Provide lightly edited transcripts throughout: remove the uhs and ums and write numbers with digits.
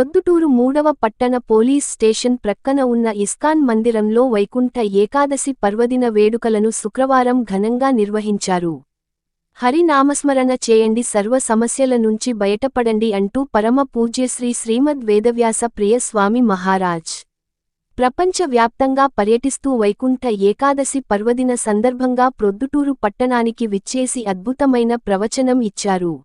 ప్రొద్దుటూరు 3వ పట్టణ police station ప్రక్కన ఉన్న ఇస్కాన్ మందిరంలో వైకుంఠ ఏకాదశి పర్వదిన వేడుకలను శుక్రవారం ఘనంగా నిర్వహించారు. హరి నామస్మరణ చేయండి, సర్వ సమస్యల నుంచి బయటపడండి అంటూ పరమ పూజ్యశ్రీ శ్రీమద్ వేదవ్యాస ప్రియ స్వామి మహారాజ్ ప్రపంచ వ్యాప్తంగా పర్యటిస్తూ వైకుంఠ ఏకాదశి పర్వదిన సందర్భంగా ప్రొద్దుటూరు పట్టణానికి విచ్చేసి అద్భుతమైన ప్రవచనం ఇచ్చారు.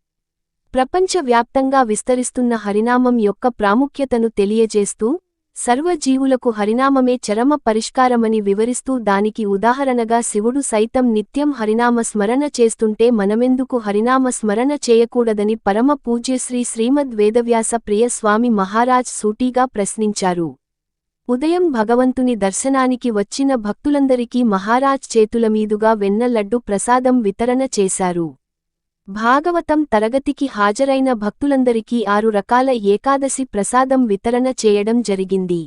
ప్రపంచ వ్యాప్తంగా విస్తరిస్తున్న హరినామం యొక్క ప్రాముఖ్యతను తెలియజేస్తూ, సర్వజీవులకు హరినామమే చరమ పరిష్కారమని వివరిస్తూ దానికి ఉదాహరణగా శివుడు సైతం నిత్యం హరినామ స్మరణ చేస్తుంటే మనమెందుకు హరినామ స్మరణ చేయకూడదని పరమ పూజ్యశ్రీ శ్రీమద్ వేదవ్యాస ప్రియ స్వామి మహారాజ్ సూటిగా ప్రశ్నించారు. ఉదయం భగవంతుని దర్శనానికి వచ్చిన భక్తులందరికీ మహారాజ్ చేతుల మీదుగా వెన్న లడ్డు ప్రసాదం వితరణ చేశారు. భాగవతం తరగతికి హాజరైన భక్తులందరికీ 6 రకాల ఏకాదశి ప్రసాదం వితరణ చేయడం జరిగింది.